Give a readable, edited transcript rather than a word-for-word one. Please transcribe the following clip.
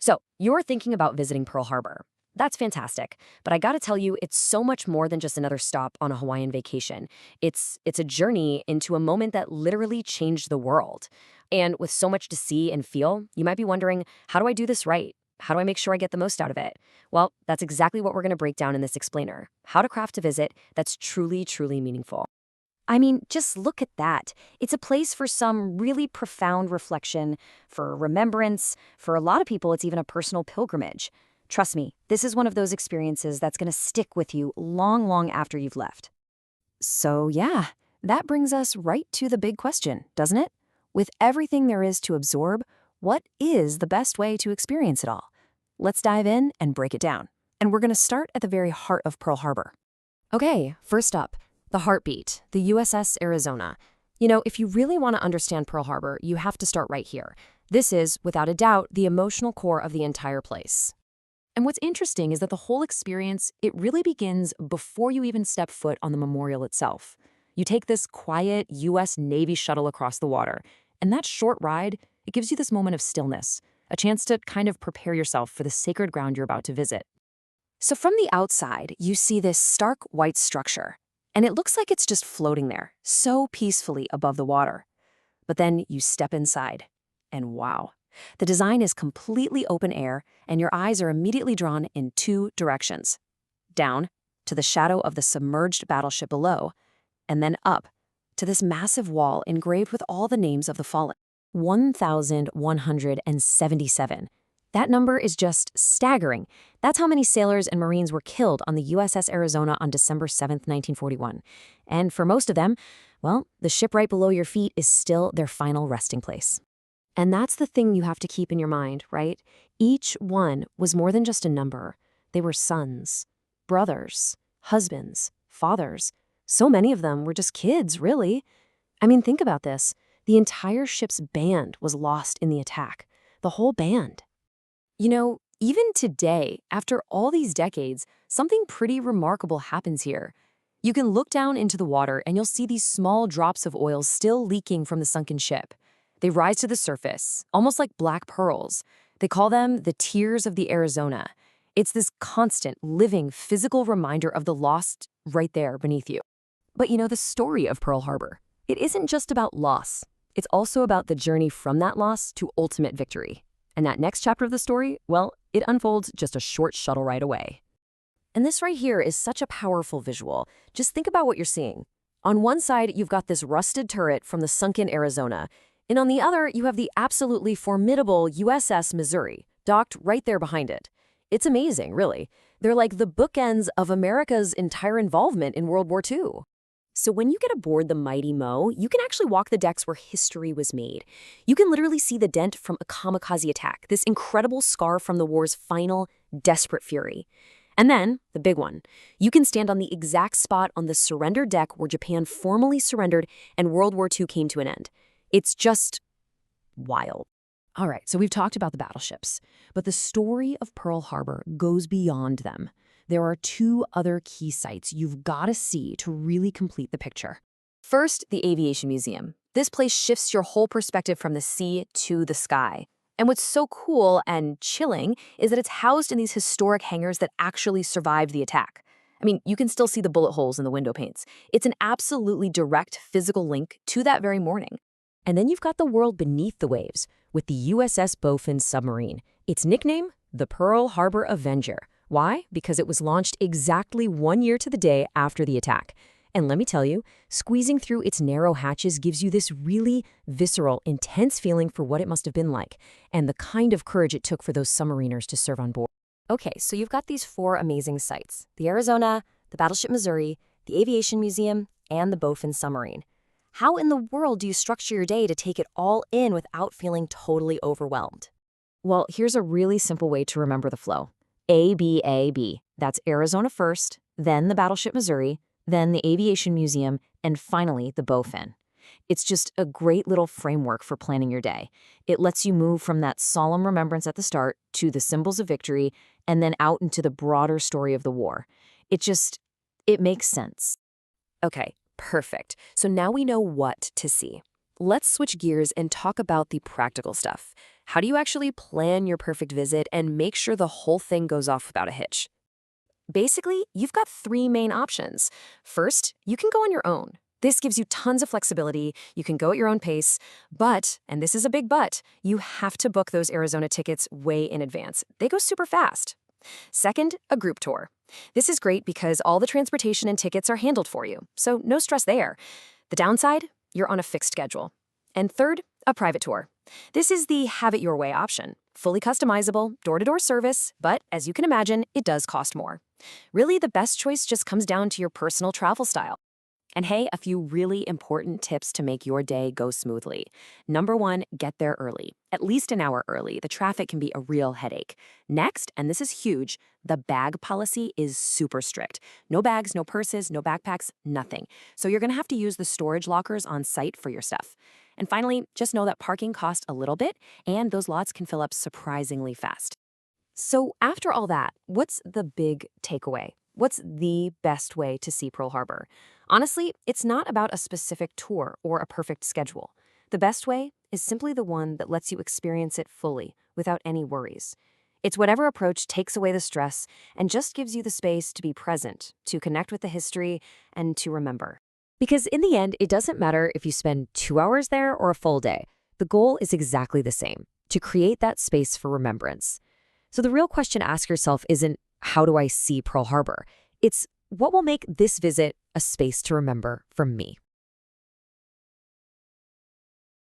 So, you're thinking about visiting Pearl Harbor. That's fantastic. But I gotta tell you, it's so much more than just another stop on a Hawaiian vacation. It's a journey into a moment that literally changed the world. And with so much to see and feel, you might be wondering, how do I do this right? How do I make sure I get the most out of it? Well, that's exactly what we're gonna break down in this explainer. How to craft a visit that's truly, truly meaningful. I mean, just look at that. It's a place for some really profound reflection, for remembrance. For a lot of people, it's even a personal pilgrimage. Trust me, this is one of those experiences that's going to stick with you long, long after you've left. So, yeah, that brings us right to the big question, doesn't it? With everything there is to absorb, what is the best way to experience it all? Let's dive in and break it down. And we're going to start at the very heart of Pearl Harbor. Okay, first up, the heartbeat, the USS Arizona. You know, if you really want to understand Pearl Harbor, you have to start right here. This is, without a doubt, the emotional core of the entire place. And what's interesting is that the whole experience, it really begins before you even step foot on the memorial itself. You take this quiet U.S. Navy shuttle across the water, and that short ride, it gives you this moment of stillness, a chance to kind of prepare yourself for the sacred ground you're about to visit. So from the outside, you see this stark white structure, and it looks like it's just floating there, so peacefully above the water. But then you step inside, and wow. The design is completely open air, and your eyes are immediately drawn in two directions. Down, to the shadow of the submerged battleship below, and then up, to this massive wall engraved with all the names of the fallen. 1,177. That number is just staggering. That's how many sailors and Marines were killed on the USS Arizona on December 7th, 1941. And for most of them, well, the ship right below your feet is still their final resting place. And that's the thing you have to keep in your mind, right? Each one was more than just a number. They were sons, brothers, husbands, fathers. So many of them were just kids, really. I mean, think about this. The entire ship's band was lost in the attack. The whole band. You know, even today, after all these decades, something pretty remarkable happens here. You can look down into the water and you'll see these small drops of oil still leaking from the sunken ship. They rise to the surface, almost like black pearls. They call them the tears of the Arizona. It's this constant, living, physical reminder of the lost right there beneath you. But you know, the story of Pearl Harbor, it isn't just about loss. It's also about the journey from that loss to ultimate victory. And that next chapter of the story, well, it unfolds just a short shuttle ride away. And this right here is such a powerful visual. Just think about what you're seeing. On one side, you've got this rusted turret from the sunken Arizona. And on the other, you have the absolutely formidable USS Missouri, docked right there behind it. It's amazing, really. They're like the bookends of America's entire involvement in World War II. So when you get aboard the mighty Mo, you can actually walk the decks where history was made. You can literally see the dent from a kamikaze attack, this incredible scar from the war's final, desperate fury. And then, the big one, you can stand on the exact spot on the surrender deck where Japan formally surrendered and World War II came to an end. It's just wild. All right, so we've talked about the battleships, but the story of Pearl Harbor goes beyond them. There are two other key sites you've got to see to really complete the picture. First, the Aviation Museum. This place shifts your whole perspective from the sea to the sky. And what's so cool and chilling is that it's housed in these historic hangars that actually survived the attack. I mean, you can still see the bullet holes in the window panes. It's an absolutely direct physical link to that very morning. And then you've got the world beneath the waves with the USS Bowfin submarine. Its nickname, the Pearl Harbor Avenger. Why? Because it was launched exactly 1 year to the day after the attack. And let me tell you, squeezing through its narrow hatches gives you this really visceral, intense feeling for what it must have been like, and the kind of courage it took for those submariners to serve on board. Okay, so you've got these four amazing sites: the Arizona, the Battleship Missouri, the Aviation Museum, and the Bowfin submarine. How in the world do you structure your day to take it all in without feeling totally overwhelmed? Well, here's a really simple way to remember the flow. ABAB. That's Arizona first, then the Battleship Missouri, then the Aviation Museum, and finally the Bowfin. It's just a great little framework for planning your day. It lets you move from that solemn remembrance at the start to the symbols of victory and then out into the broader story of the war. It makes sense. Okay, perfect. So now we know what to see. Let's switch gears and talk about the practical stuff. How do you actually plan your perfect visit and make sure the whole thing goes off without a hitch? Basically, you've got three main options. First, you can go on your own. This gives you tons of flexibility. You can go at your own pace. But, and this is a big but, you have to book those Arizona tickets way in advance. They go super fast. Second, a group tour. This is great because all the transportation and tickets are handled for you, so no stress there. The downside, you're on a fixed schedule. And third, a private tour. This is the have it your way option. Fully customizable, door-to-door service, but as you can imagine, it does cost more. Really, the best choice just comes down to your personal travel style. And hey, a few really important tips to make your day go smoothly. Number one, get there early. At least an hour early. The traffic can be a real headache. Next, and this is huge, the bag policy is super strict. No bags, no purses, no backpacks, nothing. So you're going to have to use the storage lockers on site for your stuff. And finally, just know that parking costs a little bit, and those lots can fill up surprisingly fast. So after all that, what's the big takeaway? What's the best way to see Pearl Harbor? Honestly, it's not about a specific tour or a perfect schedule. The best way is simply the one that lets you experience it fully, without any worries. It's whatever approach takes away the stress and just gives you the space to be present, to connect with the history, and to remember. Because in the end, it doesn't matter if you spend 2 hours there or a full day. The goal is exactly the same, to create that space for remembrance. So the real question to ask yourself isn't, how do I see Pearl Harbor? It's, what will make this visit a space to remember from me?